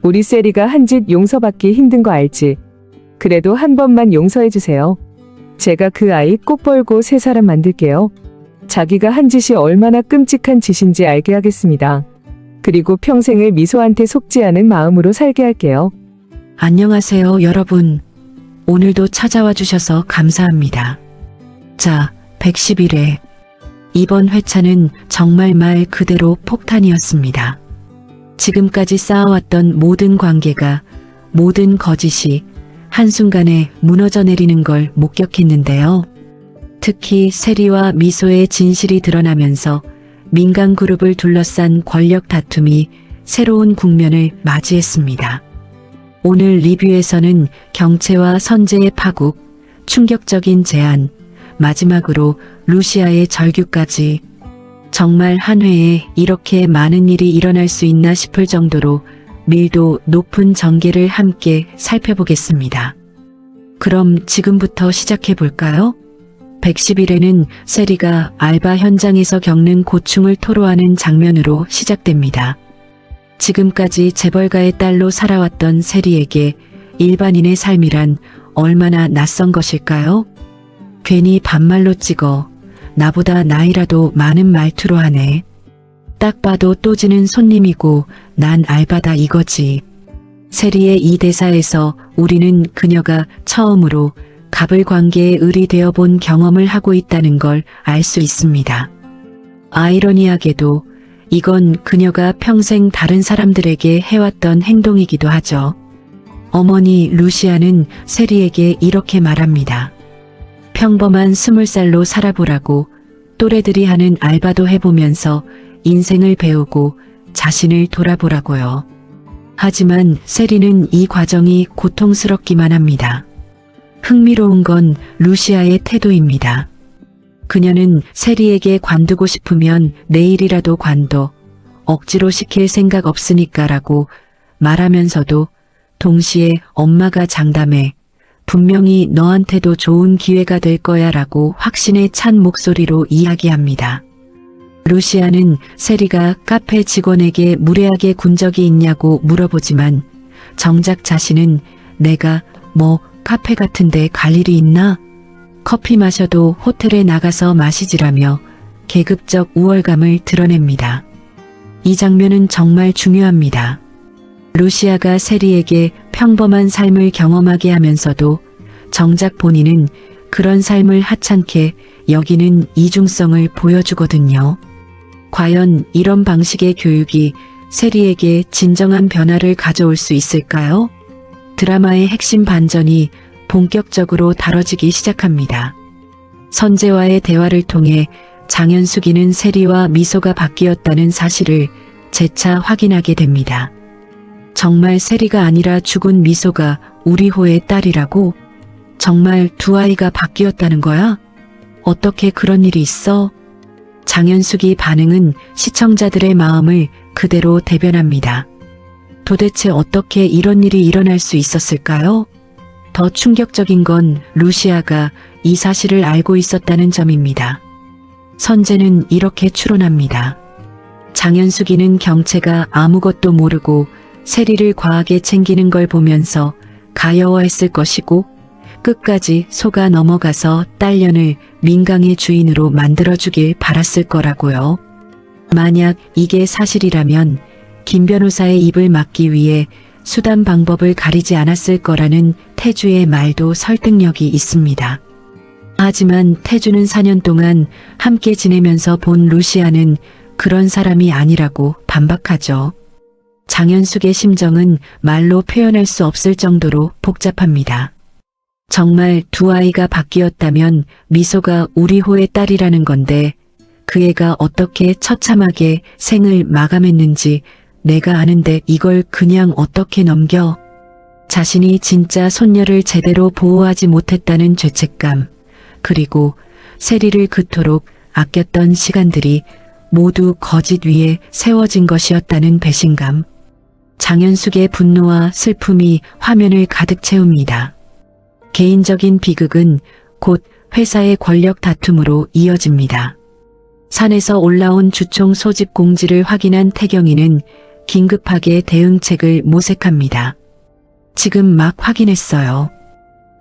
우리 세리가 한 짓 용서받기 힘든 거 알지? 그래도 한 번만 용서해주세요. 제가 그 아이 꼭 벌고 새 사람 만들게요. 자기가 한 짓이 얼마나 끔찍한 짓인지 알게 하겠습니다. 그리고 평생을 미소한테 속지 않은 마음으로 살게 할게요. 안녕하세요, 여러분. 오늘도 찾아와 주셔서 감사합니다. 자, 111회. 이번 회차는 정말 말 그대로 폭탄이었습니다. 지금까지 쌓아왔던 모든 관계가, 모든 거짓이 한순간에 무너져 내리는 걸 목격했는데요. 특히 세리와 미소의 진실이 드러나면서 민간 그룹을 둘러싼 권력 다툼이 새로운 국면을 맞이했습니다. 오늘 리뷰에서는 경채와 선재의 파국, 충격적인 제안, 마지막으로 루시아의 절규까지 정말 한 회에 이렇게 많은 일이 일어날 수 있나 싶을 정도로 밀도 높은 전개를 함께 살펴보겠습니다. 그럼 지금부터 시작해 볼까요? 111회는 세리가 알바 현장에서 겪는 고충을 토로하는 장면으로 시작됩니다. 지금까지 재벌가의 딸로 살아왔던 세리에게 일반인의 삶이란 얼마나 낯선 것일까요? 괜히 반말로 찍어 나보다 나이라도 많은 말투로 하네. 딱 봐도 또 지는 손님이고 난 알바다 이거지. 세리의 이 대사에서 우리는 그녀가 처음으로 갑을 관계에 의리되어 본 경험을 하고 있다는 걸 알 수 있습니다. 아이러니하게도 이건 그녀가 평생 다른 사람들에게 해왔던 행동이기도 하죠. 어머니 루시아는 세리에게 이렇게 말합니다. 평범한 20살로 살아보라고, 또래들이 하는 알바도 해보면서 인생을 배우고 자신을 돌아보라고요. 하지만 세리는 이 과정이 고통스럽기만 합니다. 흥미로운 건 루시아의 태도입니다. 그녀는 세리에게 관두고 싶으면 내일이라도 관둬, 억지로 시킬 생각 없으니까라고 말하면서도 동시에 엄마가 장담해, 분명히 너한테도 좋은 기회가 될 거야 라고 확신에 찬 목소리로 이야기합니다. 루시아는 세리가 카페 직원에게 무례하게 군 적이 있냐고 물어보지만 정작 자신은 내가 뭐 카페 같은데 갈 일이 있나? 커피 마셔도 호텔에 나가서 마시지라며 계급적 우월감을 드러냅니다. 이 장면은 정말 중요합니다. 루시아가 세리에게 평범한 삶을 경험하게 하면서도 정작 본인은 그런 삶을 하찮게 여기는 이중성을 보여주거든요. 과연 이런 방식의 교육이 세리에게 진정한 변화를 가져올 수 있을까요? 드라마의 핵심 반전이 본격적으로 다뤄지기 시작합니다. 선재와의 대화를 통해 장현숙이는 세리와 미소가 바뀌었다는 사실을 재차 확인하게 됩니다. 정말 세리가 아니라 죽은 미소가 우리 호의 딸이라고? 정말 두 아이가 바뀌었다는 거야? 어떻게 그런 일이 있어? 장현숙이 반응은 시청자들의 마음을 그대로 대변합니다. 도대체 어떻게 이런 일이 일어날 수 있었을까요? 더 충격적인 건 루시아가 이 사실을 알고 있었다는 점입니다. 선재는 이렇게 추론합니다. 장현숙이는 경채가 아무것도 모르고 세리를 과하게 챙기는 걸 보면서 가여워했을 것이고 끝까지 속아 넘어가서 딸년을 민강의 주인으로 만들어주길 바랐을 거라고요. 만약 이게 사실이라면 김 변호사의 입을 막기 위해 수단 방법을 가리지 않았을 거라는 태주의 말도 설득력이 있습니다. 하지만 태주는 4년 동안 함께 지내면서 본 루시아는 그런 사람이 아니라고 반박하죠. 장현숙의 심정은 말로 표현할 수 없을 정도로 복잡합니다. 정말 두 아이가 바뀌었다면 미소가 우리 호의 딸이라는 건데 그 애가 어떻게 처참하게 생을 마감했는지 내가 아는데 이걸 그냥 어떻게 넘겨? 자신이 진짜 손녀를 제대로 보호하지 못했다는 죄책감, 그리고 세리를 그토록 아꼈던 시간들이 모두 거짓 위에 세워진 것이었다는 배신감. 장현숙의 분노와 슬픔이 화면을 가득 채웁니다. 개인적인 비극은 곧 회사의 권력 다툼으로 이어집니다. 산에서 올라온 주총 소집 공지를 확인한 태경이는 긴급하게 대응책을 모색합니다. 지금 막 확인했어요.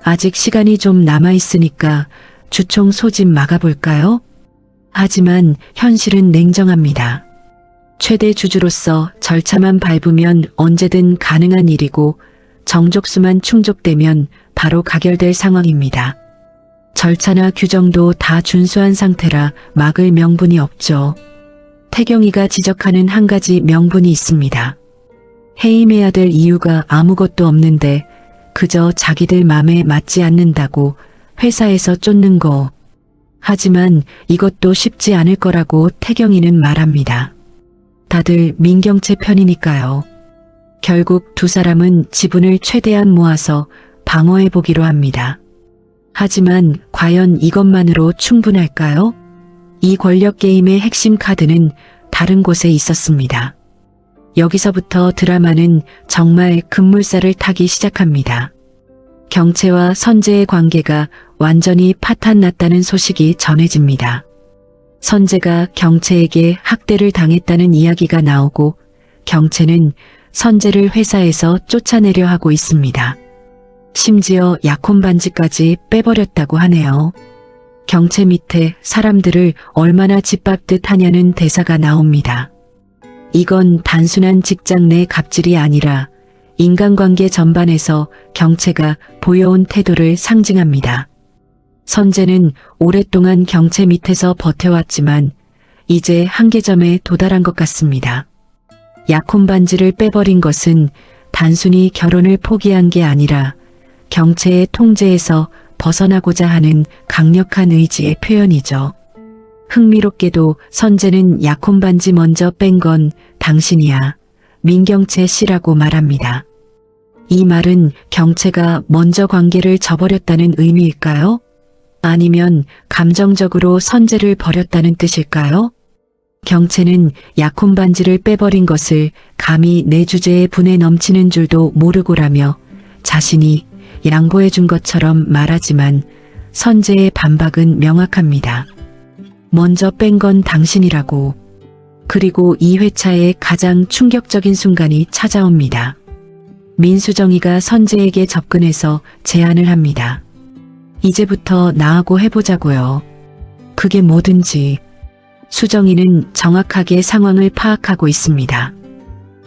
아직 시간이 좀 남아있으니까 주총 소집 막아볼까요? 하지만 현실은 냉정합니다. 최대 주주로서 절차만 밟으면 언제든 가능한 일이고 정족수만 충족되면 바로 가결될 상황입니다. 절차나 규정도 다 준수한 상태라 막을 명분이 없죠. 태경이가 지적하는 한 가지 명분이 있습니다. 해임해야 될 이유가 아무것도 없는데 그저 자기들 맘에 맞지 않는다고 회사에서 쫓는 거. 하지만 이것도 쉽지 않을 거라고 태경이는 말합니다. 다들 민경채 편이니까요. 결국 두 사람은 지분을 최대한 모아서 방어해보기로 합니다. 하지만 과연 이것만으로 충분할까요? 이 권력 게임의 핵심 카드는 다른 곳에 있었습니다. 여기서부터 드라마는 정말 급물살을 타기 시작합니다. 경채와 선재의 관계가 완전히 파탄났다는 소식이 전해집니다. 선재가 경채에게 학대를 당했다는 이야기가 나오고 경채는 선재를 회사에서 쫓아내려 하고 있습니다. 심지어 약혼 반지까지 빼버렸다고 하네요. 경채 밑에 사람들을 얼마나 짓밟듯 하냐는 대사가 나옵니다. 이건 단순한 직장 내 갑질이 아니라 인간관계 전반에서 경채가 보여온 태도를 상징합니다. 선재는 오랫동안 경채 밑에서 버텨왔지만 이제 한계점에 도달한 것 같습니다. 약혼 반지를 빼버린 것은 단순히 결혼을 포기한 게 아니라 경채의 통제에서 벗어나고자 하는 강력한 의지의 표현이죠. 흥미롭게도 선재는 약혼 반지 먼저 뺀 건 당신이야, 민경채 씨라고 말합니다. 이 말은 경채가 먼저 관계를 저버렸다는 의미일까요? 아니면 감정적으로 선재를 버렸다는 뜻일까요? 경채는 약혼 반지를 빼버린 것을 감히 내 주제에 분에 넘치는 줄도 모르고라며 자신이 양보해 준 것처럼 말하지만 선재의 반박은 명확합니다. 먼저 뺀 건 당신이라고. 그리고 이 회차의 가장 충격적인 순간이 찾아옵니다. 민수정이가 선재에게 접근해서 제안을 합니다. 이제부터 나하고 해보자고요. 그게 뭐든지. 수정이는 정확하게 상황을 파악하고 있습니다.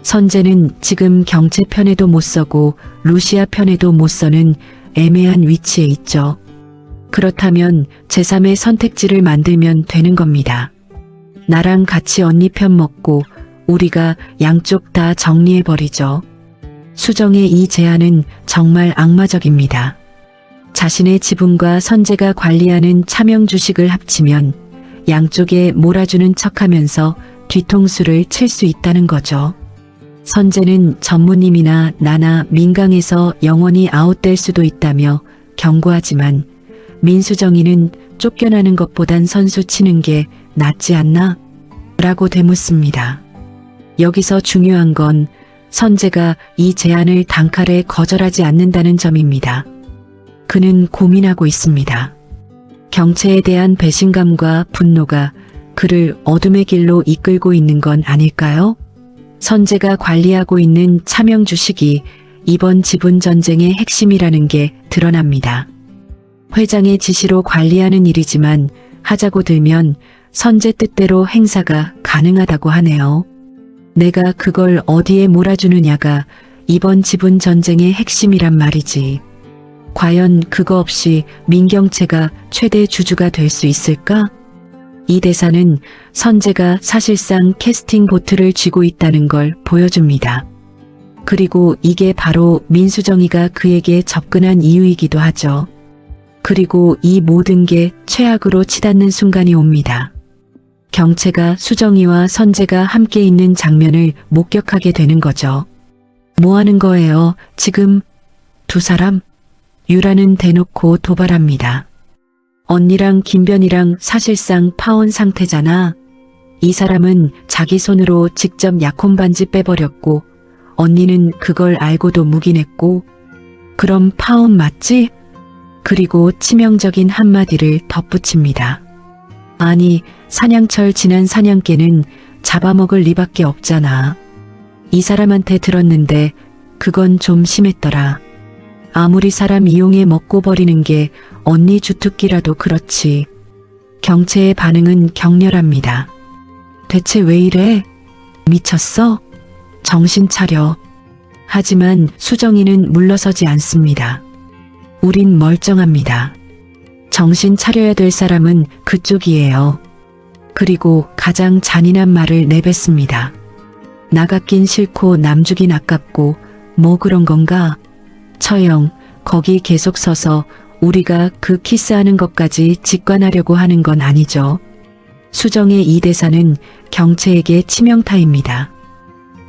선재는 지금 경채 편에도 못 서고 루시아 편에도 못 서는 애매한 위치에 있죠. 그렇다면 제3의 선택지를 만들면 되는 겁니다. 나랑 같이 언니 편 먹고 우리가 양쪽 다 정리해버리죠. 수정의 이 제안은 정말 악마적입니다. 자신의 지분과 선재가 관리하는 차명 주식을 합치면 양쪽에 몰아주는 척하면서 뒤통수를 칠 수 있다는 거죠. 선재는 전무님이나 나나 민강에서 영원히 아웃될 수도 있다며 경고하지만 민수정이는 쫓겨나는 것보단 선수 치는 게 낫지 않나? 라고 되묻습니다. 여기서 중요한 건 선재가 이 제안을 단칼에 거절하지 않는다는 점입니다. 그는 고민하고 있습니다. 경채에 대한 배신감과 분노가 그를 어둠의 길로 이끌고 있는 건 아닐까요? 선재가 관리하고 있는 차명 주식이 이번 지분 전쟁의 핵심이라는 게 드러납니다. 회장의 지시로 관리하는 일이지만 하자고 들면 선재 뜻대로 행사가 가능하다고 하네요. 내가 그걸 어디에 몰아주느냐가 이번 지분 전쟁의 핵심이란 말이지. 과연 그거 없이 민경채가 최대 주주가 될 수 있을까? 이 대사는 선재가 사실상 캐스팅 보트를 쥐고 있다는 걸 보여줍니다. 그리고 이게 바로 민수정이가 그에게 접근한 이유이기도 하죠. 그리고 이 모든 게 최악으로 치닫는 순간이 옵니다. 경채가 수정이와 선재가 함께 있는 장면을 목격하게 되는 거죠. 뭐 하는 거예요, 지금? 두 사람? 유라는 대놓고 도발합니다. 언니랑 김변이랑 사실상 파혼 상태잖아. 이 사람은 자기 손으로 직접 약혼 반지 빼버렸고 언니는 그걸 알고도 묵인했고 그럼 파혼 맞지? 그리고 치명적인 한마디를 덧붙입니다. 아니, 사냥철 지난 사냥개는 잡아먹을 리밖에 없잖아. 이 사람한테 들었는데 그건 좀 심했더라. 아무리 사람 이용해 먹고 버리는 게 언니 주특기라도 그렇지. 경채의 반응은 격렬합니다. 대체 왜 이래? 미쳤어? 정신 차려. 하지만 수정이는 물러서지 않습니다. 우린 멀쩡합니다. 정신 차려야 될 사람은 그쪽이에요. 그리고 가장 잔인한 말을 내뱉습니다. 나갔긴 싫고 남주긴 아깝고 뭐 그런 건가? 처형, 거기 계속 서서 우리가 그 키스하는 것까지 직관하려고 하는 건 아니죠. 수정의 이 대사는 경채에게 치명타입니다.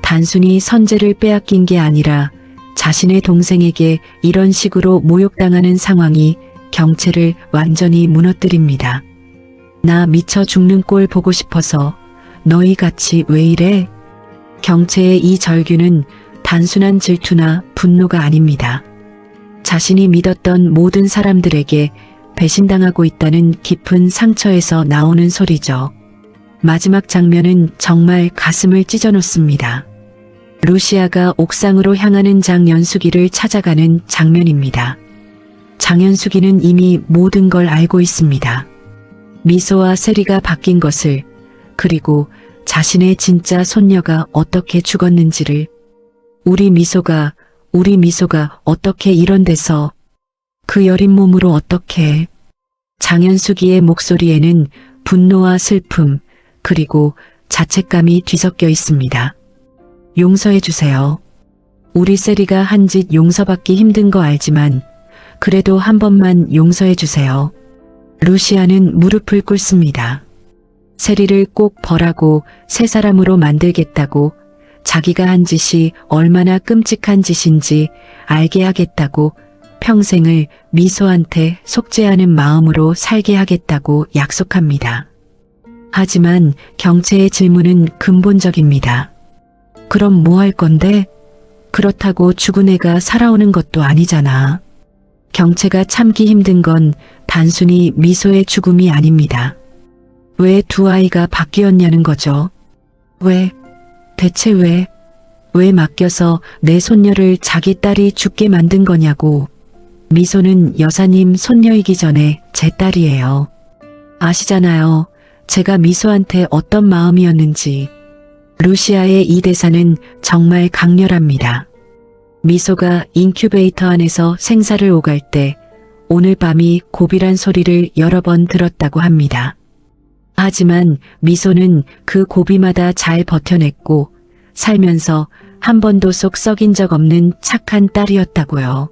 단순히 선재를 빼앗긴 게 아니라 자신의 동생에게 이런 식으로 모욕당하는 상황이 경채를 완전히 무너뜨립니다. 나 미쳐 죽는 꼴 보고 싶어서 너희 같이 왜 이래? 경채의 이 절규는 단순한 질투나 분노가 아닙니다. 자신이 믿었던 모든 사람들에게 배신당하고 있다는 깊은 상처에서 나오는 소리죠. 마지막 장면은 정말 가슴을 찢어놓습니다. 루시아가 옥상으로 향하는 장연수기를 찾아가는 장면입니다. 장연수기는 이미 모든 걸 알고 있습니다. 미소와 세리가 바뀐 것을, 그리고 자신의 진짜 손녀가 어떻게 죽었는지를. 우리 미소가 어떻게 이런 데서, 그 여린 몸으로 어떻게. 장연수기의 목소리에는 분노와 슬픔, 그리고 자책감이 뒤섞여 있습니다. 용서해 주세요. 우리 세리가 한 짓 용서받기 힘든 거 알지만 그래도 한 번만 용서해 주세요. 루시아는 무릎을 꿇습니다. 세리를 꼭 벌하고 새 사람으로 만들겠다고, 자기가 한 짓이 얼마나 끔찍한 짓인지 알게 하겠다고, 평생을 미소한테 속죄하는 마음으로 살게 하겠다고 약속합니다. 하지만 경채의 질문은 근본적입니다. 그럼 뭐 할 건데? 그렇다고 죽은 애가 살아오는 것도 아니잖아. 경채가 참기 힘든 건 단순히 미소의 죽음이 아닙니다. 왜 두 아이가 바뀌었냐는 거죠. 왜? 대체 왜? 왜 맡겨서 내 손녀를 자기 딸이 죽게 만든 거냐고. 미소는 여사님 손녀이기 전에 제 딸이에요. 아시잖아요. 제가 미소한테 어떤 마음이었는지. 루시아의 이 대사는 정말 강렬합니다. 미소가 인큐베이터 안에서 생사를 오갈 때 오늘 밤이 고비란 소리를 여러 번 들었다고 합니다. 하지만 미소는 그 고비마다 잘 버텨냈고 살면서 한 번도 속 썩인 적 없는 착한 딸이었다고요.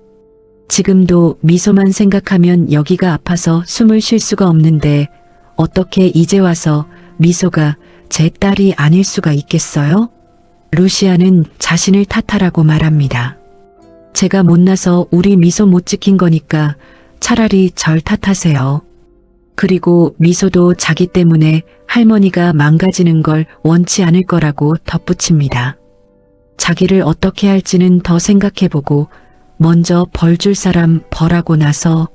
지금도 미소만 생각하면 여기가 아파서 숨을 쉴 수가 없는데 어떻게 이제 와서 미소가 제 딸이 아닐 수가 있겠어요? 루시아는 자신을 탓하라고 말합니다. 제가 못나서 우리 미소 못 지킨 거니까 차라리 절 탓하세요. 그리고 미소도 자기 때문에 할머니가 망가지는 걸 원치 않을 거라고 덧붙입니다. 자기를 어떻게 할지는 더 생각해보고 먼저 벌 줄 사람 벌하고 나서.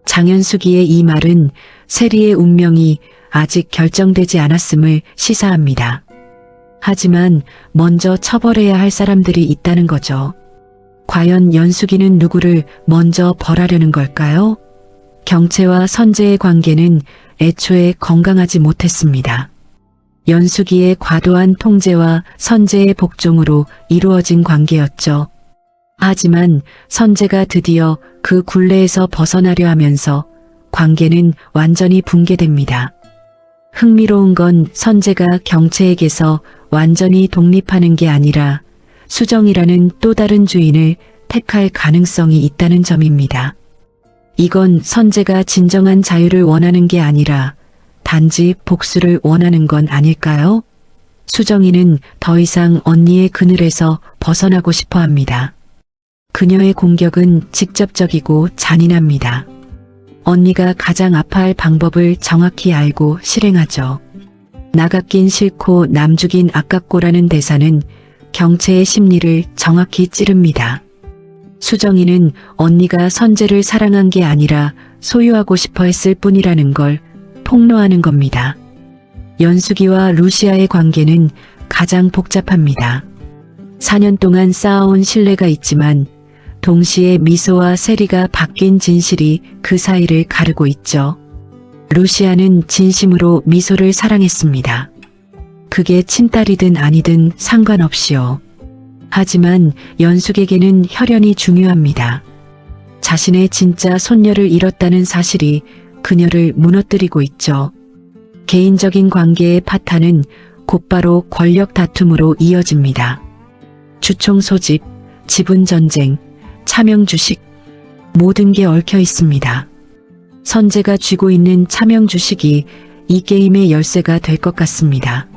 장연수기의 이 말은 세리의 운명이 아직 결정되지 않았음을 시사합니다. 하지만 먼저 처벌해야 할 사람들이 있다는 거죠. 과연 연수기는 누구를 먼저 벌하려는 걸까요? 경채와 선재의 관계는 애초에 건강하지 못했습니다. 연수기의 과도한 통제와 선재의 복종으로 이루어진 관계였죠. 하지만 선재가 드디어 그 굴레에서 벗어나려 하면서 관계는 완전히 붕괴됩니다. 흥미로운 건 선재가 경채에게서 완전히 독립하는 게 아니라 수정이라는 또 다른 주인을 택할 가능성이 있다는 점입니다. 이건 선재가 진정한 자유를 원하는 게 아니라 단지 복수를 원하는 건 아닐까요? 수정이는 더 이상 언니의 그늘에서 벗어나고 싶어 합니다. 그녀의 공격은 직접적이고 잔인합니다. 언니가 가장 아파할 방법을 정확히 알고 실행하죠. 나갔긴 싫고 남주긴 아깝고라는 대사는 경채의 심리를 정확히 찌릅니다. 수정이는 언니가 선재를 사랑한 게 아니라 소유하고 싶어 했을 뿐이라는 걸 폭로하는 겁니다. 연수기와 루시아의 관계는 가장 복잡합니다. 4년 동안 쌓아온 신뢰가 있지만 동시에 미소와 세리가 바뀐 진실이 그 사이를 가르고 있죠. 루시아는 진심으로 미소를 사랑했습니다. 그게 친딸이든 아니든 상관없이요. 하지만 연숙에게는 혈연이 중요합니다. 자신의 진짜 손녀를 잃었다는 사실이 그녀를 무너뜨리고 있죠. 개인적인 관계의 파탄은 곧바로 권력 다툼으로 이어집니다. 주총 소집, 지분 전쟁, 차명 주식, 모든 게 얽혀 있습니다. 선재가 쥐고 있는 차명 주식이 이 게임의 열쇠가 될 것 같습니다.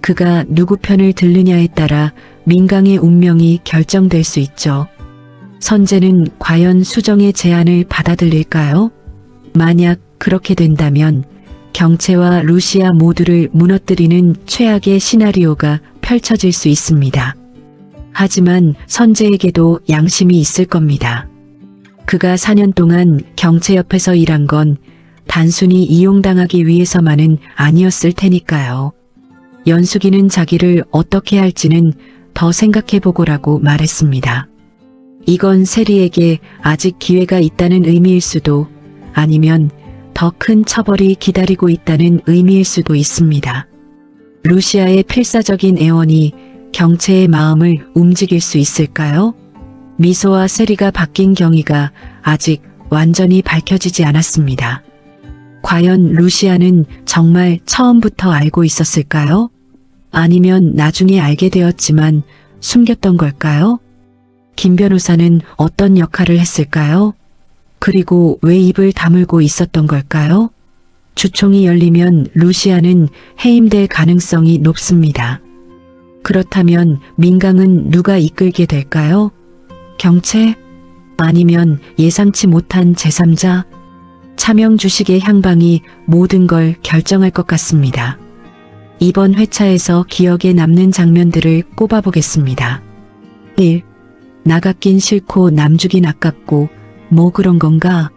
그가 누구 편을 들느냐에 따라 민강의 운명이 결정될 수 있죠. 선재는 과연 수정의 제안을 받아들일까요? 만약 그렇게 된다면 경채와 루시아 모두를 무너뜨리는 최악의 시나리오가 펼쳐질 수 있습니다. 하지만 선재에게도 양심이 있을 겁니다. 그가 4년 동안 경채 옆에서 일한 건 단순히 이용당하기 위해서만은 아니었을 테니까요. 연숙이는 자기를 어떻게 할지는 더 생각해보고라고 말했습니다. 이건 세리에게 아직 기회가 있다는 의미일 수도, 아니면 더 큰 처벌이 기다리고 있다는 의미일 수도 있습니다. 루시아의 필사적인 애원이 경채의 마음을 움직일 수 있을까요? 미소와 세리가 바뀐 경위가 아직 완전히 밝혀지지 않았습니다. 과연 루시아는 정말 처음부터 알고 있었을까요? 아니면 나중에 알게 되었지만 숨겼던 걸까요? 김 변호사는 어떤 역할을 했을까요? 그리고 왜 입을 다물고 있었던 걸까요? 주총이 열리면 루시아는 해임될 가능성이 높습니다. 그렇다면 민강은 누가 이끌게 될까요? 경채? 아니면 예상치 못한 제3자? 차명 주식의 향방이 모든 걸 결정할 것 같습니다. 이번 회차에서 기억에 남는 장면들을 꼽아보겠습니다. 1. 나갔긴 싫고 남주긴 아깝고 뭐 그런 건가?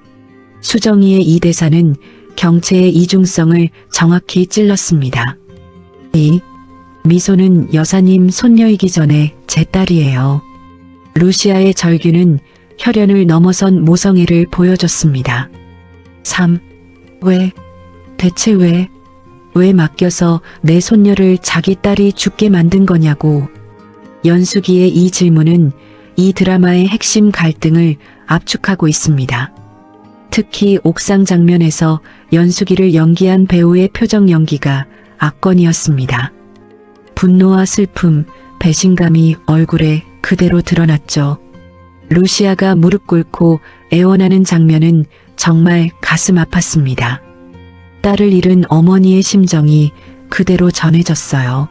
수정이의 이 대사는 경채의 이중성을 정확히 찔렀습니다. 2. 미소는 여사님 손녀이기 전에 제 딸이에요. 루시아의 절규는 혈연을 넘어선 모성애를 보여줬습니다. 3. 왜? 대체 왜? 왜 맡겨서 내 손녀를 자기 딸이 죽게 만든 거냐고. 연숙이의 이 질문은 이 드라마의 핵심 갈등을 압축하고 있습니다. 특히 옥상 장면에서 연숙이를 연기한 배우의 표정 연기가 압권이었습니다. 분노와 슬픔, 배신감이 얼굴에 그대로 드러났죠. 루시아가 무릎 꿇고 애원하는 장면은 정말 가슴 아팠습니다. 딸을 잃은 어머니의 심정이 그대로 전해졌어요.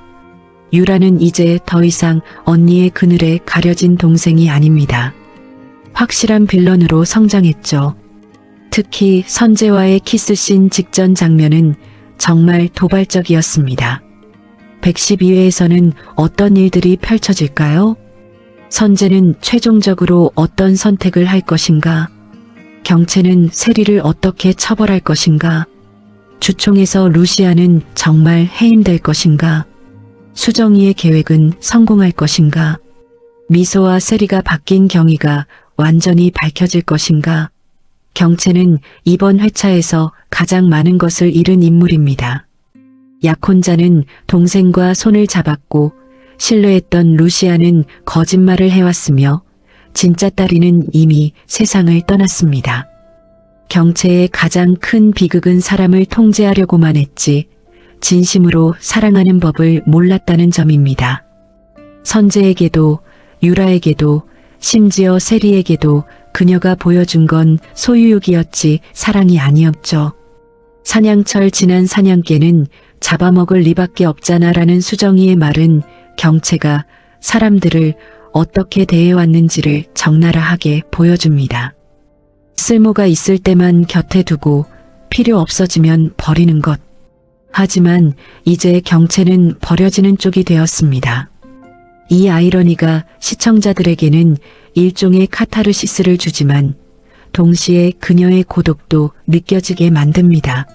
유라는 이제 더 이상 언니의 그늘에 가려진 동생이 아닙니다. 확실한 빌런으로 성장했죠. 특히 선재와의 키스씬 직전 장면은 정말 도발적이었습니다. 112회에서는 어떤 일들이 펼쳐질까요? 선재는 최종적으로 어떤 선택을 할 것인가? 경채는 세리를 어떻게 처벌할 것인가? 주총에서 루시아는 정말 해임될 것인가? 수정이의 계획은 성공할 것인가? 미소와 세리가 바뀐 경위가 완전히 밝혀질 것인가? 경채는 이번 회차에서 가장 많은 것을 잃은 인물입니다. 약혼자는 동생과 손을 잡았고 신뢰했던 루시아는 거짓말을 해왔으며 진짜 딸이는 이미 세상을 떠났습니다. 경채의 가장 큰 비극은 사람을 통제하려고만 했지 진심으로 사랑하는 법을 몰랐다는 점입니다. 선재에게도 유라에게도 심지어 세리에게도 그녀가 보여준 건 소유욕이었지 사랑이 아니었죠. 사냥철 지난 사냥개는 잡아먹을 리밖에 없잖아라는 수정이의 말은 경채가 사람들을 어떻게 대해왔는지를 적나라하게 보여줍니다. 쓸모가 있을 때만 곁에 두고 필요 없어지면 버리는 것. 하지만 이제 경채는 버려지는 쪽이 되었습니다. 이 아이러니가 시청자들에게는 일종의 카타르시스를 주지만 동시에 그녀의 고독도 느껴지게 만듭니다.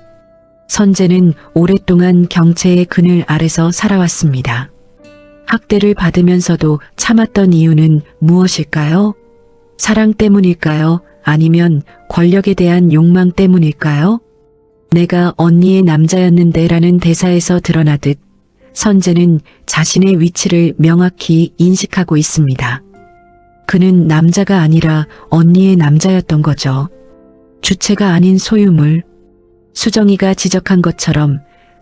선재는 오랫동안 경채의 그늘 아래서 살아왔습니다. 학대를 받으면서도 참았던 이유는 무엇일까요? 사랑 때문일까요? 아니면 권력에 대한 욕망 때문일까요? 내가 언니의 남자였는데 라는 대사에서 드러나듯 선재는 자신의 위치를 명확히 인식하고 있습니다. 그는 남자가 아니라 언니의 남자였던 거죠. 주체가 아닌 소유물. 수정이가 지적한 것처럼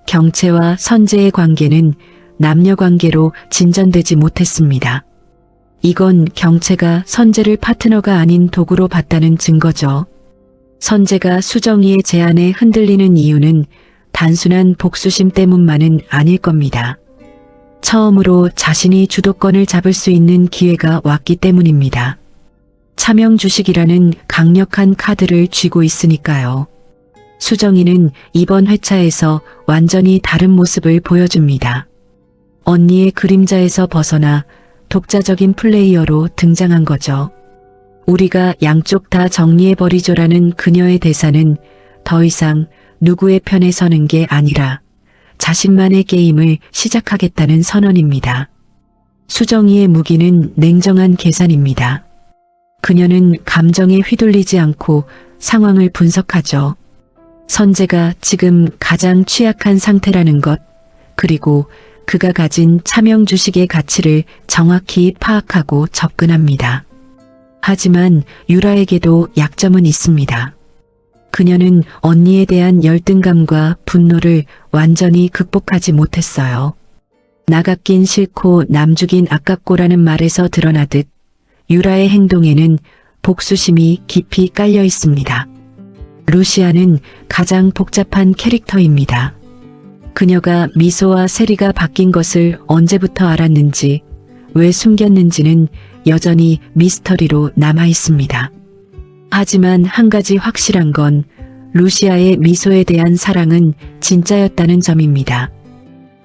경채와 선재의 관계는 남녀 관계로 진전되지 못했습니다. 이건 경채가 선재를 파트너가 아닌 도구로 봤다는 증거죠. 선재가 수정이의 제안에 흔들리는 이유는 단순한 복수심 때문만은 아닐 겁니다. 처음으로 자신이 주도권을 잡을 수 있는 기회가 왔기 때문입니다. 차명 주식이라는 강력한 카드를 쥐고 있으니까요. 수정이는 이번 회차에서 완전히 다른 모습을 보여줍니다. 언니의 그림자에서 벗어나 독자적인 플레이어로 등장한 거죠. 우리가 양쪽 다 정리해버리죠라는 그녀의 대사는 더 이상 누구의 편에 서는 게 아니라 자신만의 게임을 시작하겠다는 선언입니다. 수정이의 무기는 냉정한 계산입니다. 그녀는 감정에 휘둘리지 않고 상황을 분석하죠. 선재가 지금 가장 취약한 상태라는 것, 그리고 그가 가진 차명 주식의 가치를 정확히 파악하고 접근합니다. 하지만 유라에게도 약점은 있습니다. 그녀는 언니에 대한 열등감과 분노를 완전히 극복하지 못했어요. 나갔긴 싫고 남주긴 아깝고라는 말에서 드러나듯 유라의 행동에는 복수심이 깊이 깔려 있습니다. 루시아는 가장 복잡한 캐릭터입니다. 그녀가 미소와 세리가 바뀐 것을 언제부터 알았는지, 왜 숨겼는지는 여전히 미스터리로 남아 있습니다. 하지만 한 가지 확실한 건 루시아의 미소에 대한 사랑은 진짜였다는 점입니다.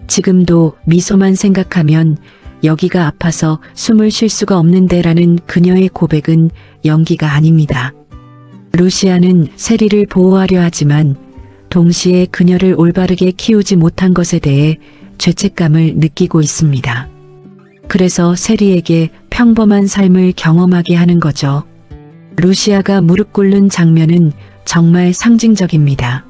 지금도 미소만 생각하면 여기가 아파서 숨을 쉴 수가 없는데라는 그녀의 고백은 연기가 아닙니다. 루시아는 세리를 보호하려 하지만 동시에 그녀를 올바르게 키우지 못한 것에 대해 죄책감을 느끼고 있습니다. 그래서 세리에게 평범한 삶을 경험하게 하는 거죠. 루시아가 무릎 꿇는 장면은 정말 상징적입니다.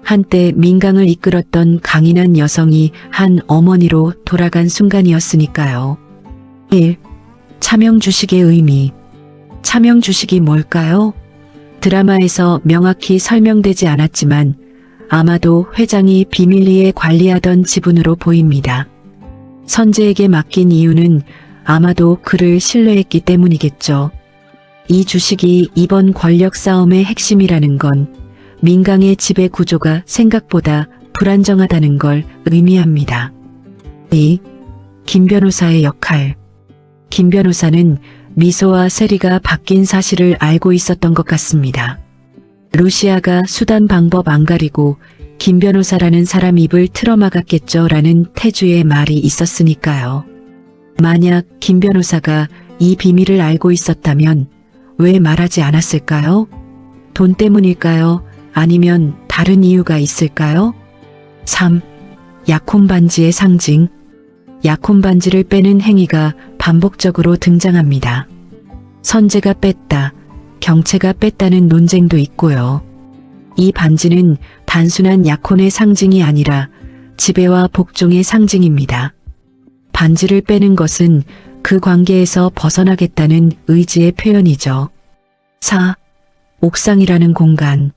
한때 민강을 이끌었던 강인한 여성이 한 어머니로 돌아간 순간이었으니까요. 1. 차명 주식의 의미. 차명 주식이 뭘까요? 드라마에서 명확히 설명되지 않았지만 아마도 회장이 비밀리에 관리하던 지분으로 보입니다. 선재에게 맡긴 이유는 아마도 그를 신뢰했기 때문이겠죠. 이 주식이 이번 권력 싸움의 핵심이라는 건 민강의 지배 구조가 생각보다 불안정하다는 걸 의미합니다. 2. 김 변호사의 역할. 김 변호사는 미소와 세리가 바뀐 사실을 알고 있었던 것 같습니다. 루시아가 수단 방법 안 가리고 김 변호사라는 사람 입을 틀어막았겠죠 라는 태주의 말이 있었으니까요. 만약 김 변호사가 이 비밀을 알고 있었다면 왜 말하지 않았을까요? 돈 때문일까요? 아니면 다른 이유가 있을까요? 3. 약혼 반지의 상징. 약혼 반지를 빼는 행위가 반복적으로 등장합니다. 선재가 뺐다, 경채가 뺐다는 논쟁도 있고요. 이 반지는 단순한 약혼의 상징이 아니라 지배와 복종의 상징입니다. 반지를 빼는 것은 그 관계에서 벗어나겠다는 의지의 표현이죠. 4. 옥상이라는 공간.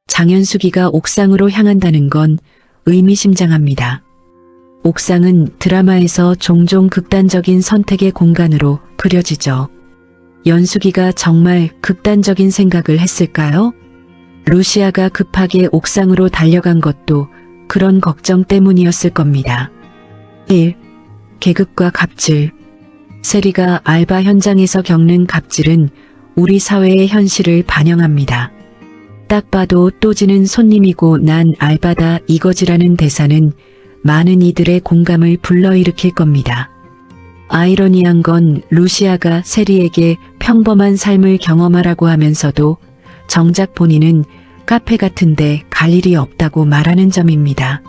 장현숙이가 옥상으로 향한다는 건 의미심장합니다. 옥상은 드라마에서 종종 극단적인 선택의 공간으로 그려지죠. 연숙이가 정말 극단적인 생각을 했을까요? 루시아가 급하게 옥상으로 달려간 것도 그런 걱정 때문이었을 겁니다. 1. 계급과 갑질. 세리가 알바 현장에서 겪는 갑질은 우리 사회의 현실을 반영합니다. 딱 봐도 또 지는 손님이고 난 알바다 이거지라는 대사는 많은 이들의 공감을 불러일으킬 겁니다. 아이러니한 건 루시아가 세리에게 평범한 삶을 경험하라고 하면서도 정작 본인은 카페 같은데 갈 일이 없다고 말하는 점입니다.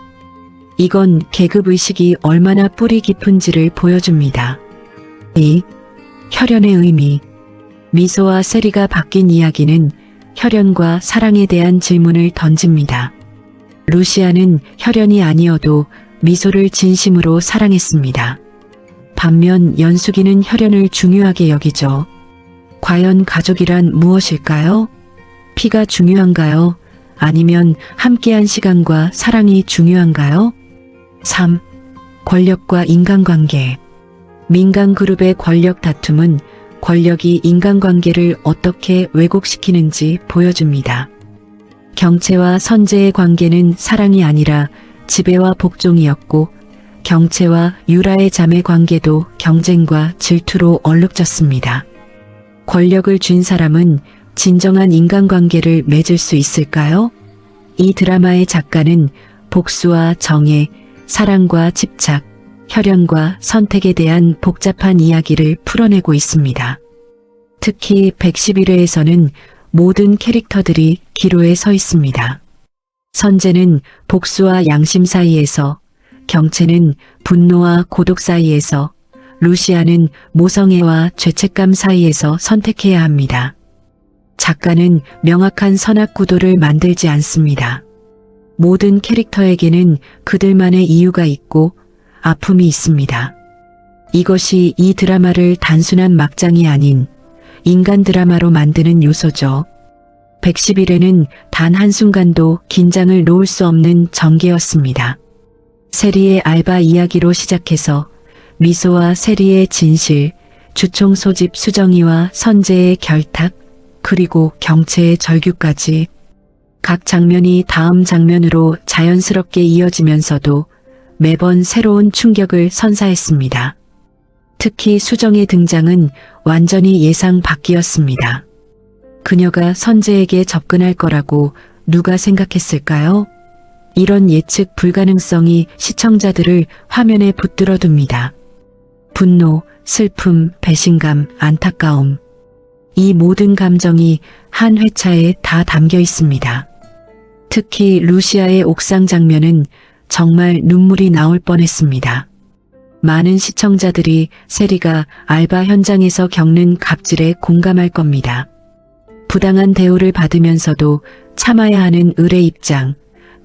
이건 계급의식이 얼마나 뿌리 깊은지를 보여줍니다. 2. 혈연의 의미. 미소와 세리가 바뀐 이야기는 혈연과 사랑에 대한 질문을 던집니다. 루시아는 혈연이 아니어도 미소를 진심으로 사랑했습니다. 반면 연숙이는 혈연을 중요하게 여기죠. 과연 가족이란 무엇일까요? 피가 중요한가요? 아니면 함께한 시간과 사랑이 중요한가요? 3. 권력과 인간관계. 민간 그룹의 권력 다툼은 권력이 인간관계를 어떻게 왜곡시키는지 보여줍니다. 경채와 선재의 관계는 사랑이 아니라 지배와 복종이었고, 경채와 유라의 자매 관계도 경쟁과 질투로 얼룩졌습니다. 권력을 쥔 사람은 진정한 인간관계를 맺을 수 있을까요? 이 드라마의 작가는 복수와 정의, 사랑과 집착, 혈연과 선택에 대한 복잡한 이야기를 풀어내고 있습니다. 특히 111회에서는 모든 캐릭터들이 기로에 서 있습니다. 선재는 복수와 양심 사이에서, 경채는 분노와 고독 사이에서, 루시아는 모성애와 죄책감 사이에서 선택해야 합니다. 작가는 명확한 선악 구도를 만들지 않습니다. 모든 캐릭터에게는 그들만의 이유가 있고 아픔이 있습니다. 이것이 이 드라마를 단순한 막장이 아닌 인간 드라마로 만드는 요소죠. 111회는 단 한순간도 긴장을 놓을 수 없는 전개였습니다. 세리의 알바 이야기로 시작해서 미소와 세리의 진실, 주총 소집 수정이와 선재의 결탁, 그리고 경채의 절규까지 각 장면이 다음 장면으로 자연스럽게 이어지면서도 매번 새로운 충격을 선사했습니다. 특히 수정의 등장은 완전히 예상 밖이었습니다. 그녀가 선재에게 접근할 거라고 누가 생각했을까요? 이런 예측 불가능성이 시청자들을 화면에 붙들어 둡니다. 분노, 슬픔, 배신감, 안타까움. 이 모든 감정이 한 회차에 다 담겨 있습니다. 특히 루시아의 옥상 장면은 정말 눈물이 나올 뻔했습니다. 많은 시청자들이 세리가 알바 현장에서 겪는 갑질에 공감할 겁니다. 부당한 대우를 받으면서도 참아야 하는 을의 입장,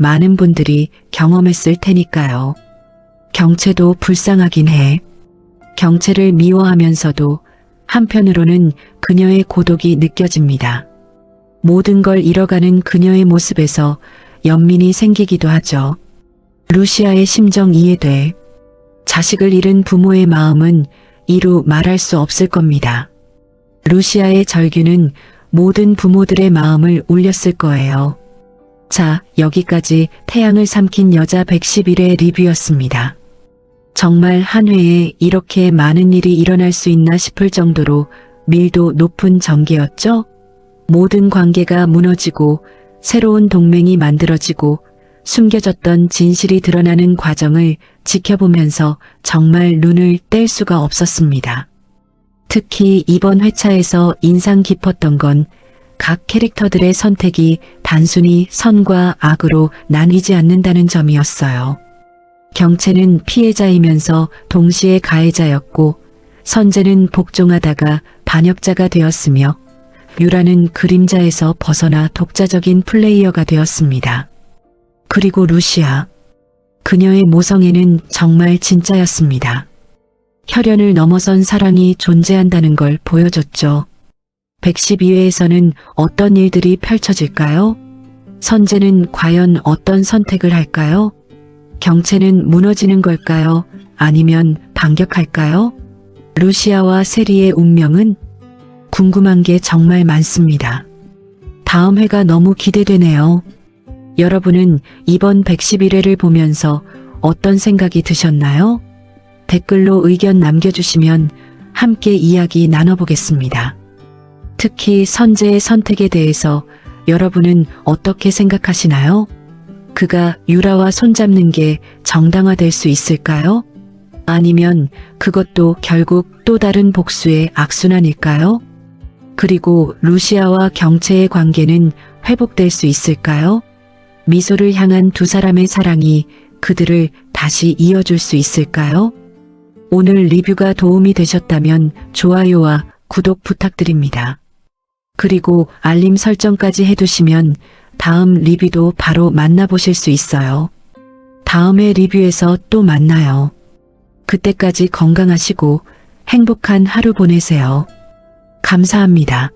많은 분들이 경험했을 테니까요. 경채도 불쌍하긴 해. 경채를 미워하면서도 한편으로는 그녀의 고독이 느껴집니다. 모든 걸 잃어가는 그녀의 모습에서 연민이 생기기도 하죠. 루시아의 심정 이해돼. 자식을 잃은 부모의 마음은 이루 말할 수 없을 겁니다. 루시아의 절규는 모든 부모들의 마음을 울렸을 거예요. 자, 여기까지 태양을 삼킨 여자 111회 리뷰였습니다. 정말 한 회에 이렇게 많은 일이 일어날 수 있나 싶을 정도로 밀도 높은 전개였죠? 모든 관계가 무너지고 새로운 동맹이 만들어지고 숨겨졌던 진실이 드러나는 과정을 지켜보면서 정말 눈을 뗄 수가 없었습니다. 특히 이번 회차에서 인상 깊었던 건 각 캐릭터들의 선택이 단순히 선과 악으로 나뉘지 않는다는 점이었어요. 경채는 피해자이면서 동시에 가해자였고, 선재는 복종하다가 반역자가 되었으며, 유라는 그림자에서 벗어나 독자적인 플레이어가 되었습니다. 그리고 루시아. 그녀의 모성애는 정말 진짜였습니다. 혈연을 넘어선 사랑이 존재한다는 걸 보여줬죠. 112회에서는 어떤 일들이 펼쳐질까요? 선재는 과연 어떤 선택을 할까요? 경채는 무너지는 걸까요? 아니면 반격할까요? 루시아와 세리의 운명은? 궁금한 게 정말 많습니다. 다음 회가 너무 기대되네요. 여러분은 이번 111회를 보면서 어떤 생각이 드셨나요? 댓글로 의견 남겨주시면 함께 이야기 나눠보겠습니다. 특히 선재의 선택에 대해서 여러분은 어떻게 생각하시나요? 그가 유라와 손잡는 게 정당화될 수 있을까요? 아니면 그것도 결국 또 다른 복수의 악순환일까요? 그리고 루시아와 경채의 관계는 회복될 수 있을까요? 미소를 향한 두 사람의 사랑이 그들을 다시 이어줄 수 있을까요? 오늘 리뷰가 도움이 되셨다면 좋아요와 구독 부탁드립니다. 그리고 알림 설정까지 해두시면 다음 리뷰도 바로 만나보실 수 있어요. 다음의 리뷰에서 또 만나요. 그때까지 건강하시고 행복한 하루 보내세요. 감사합니다.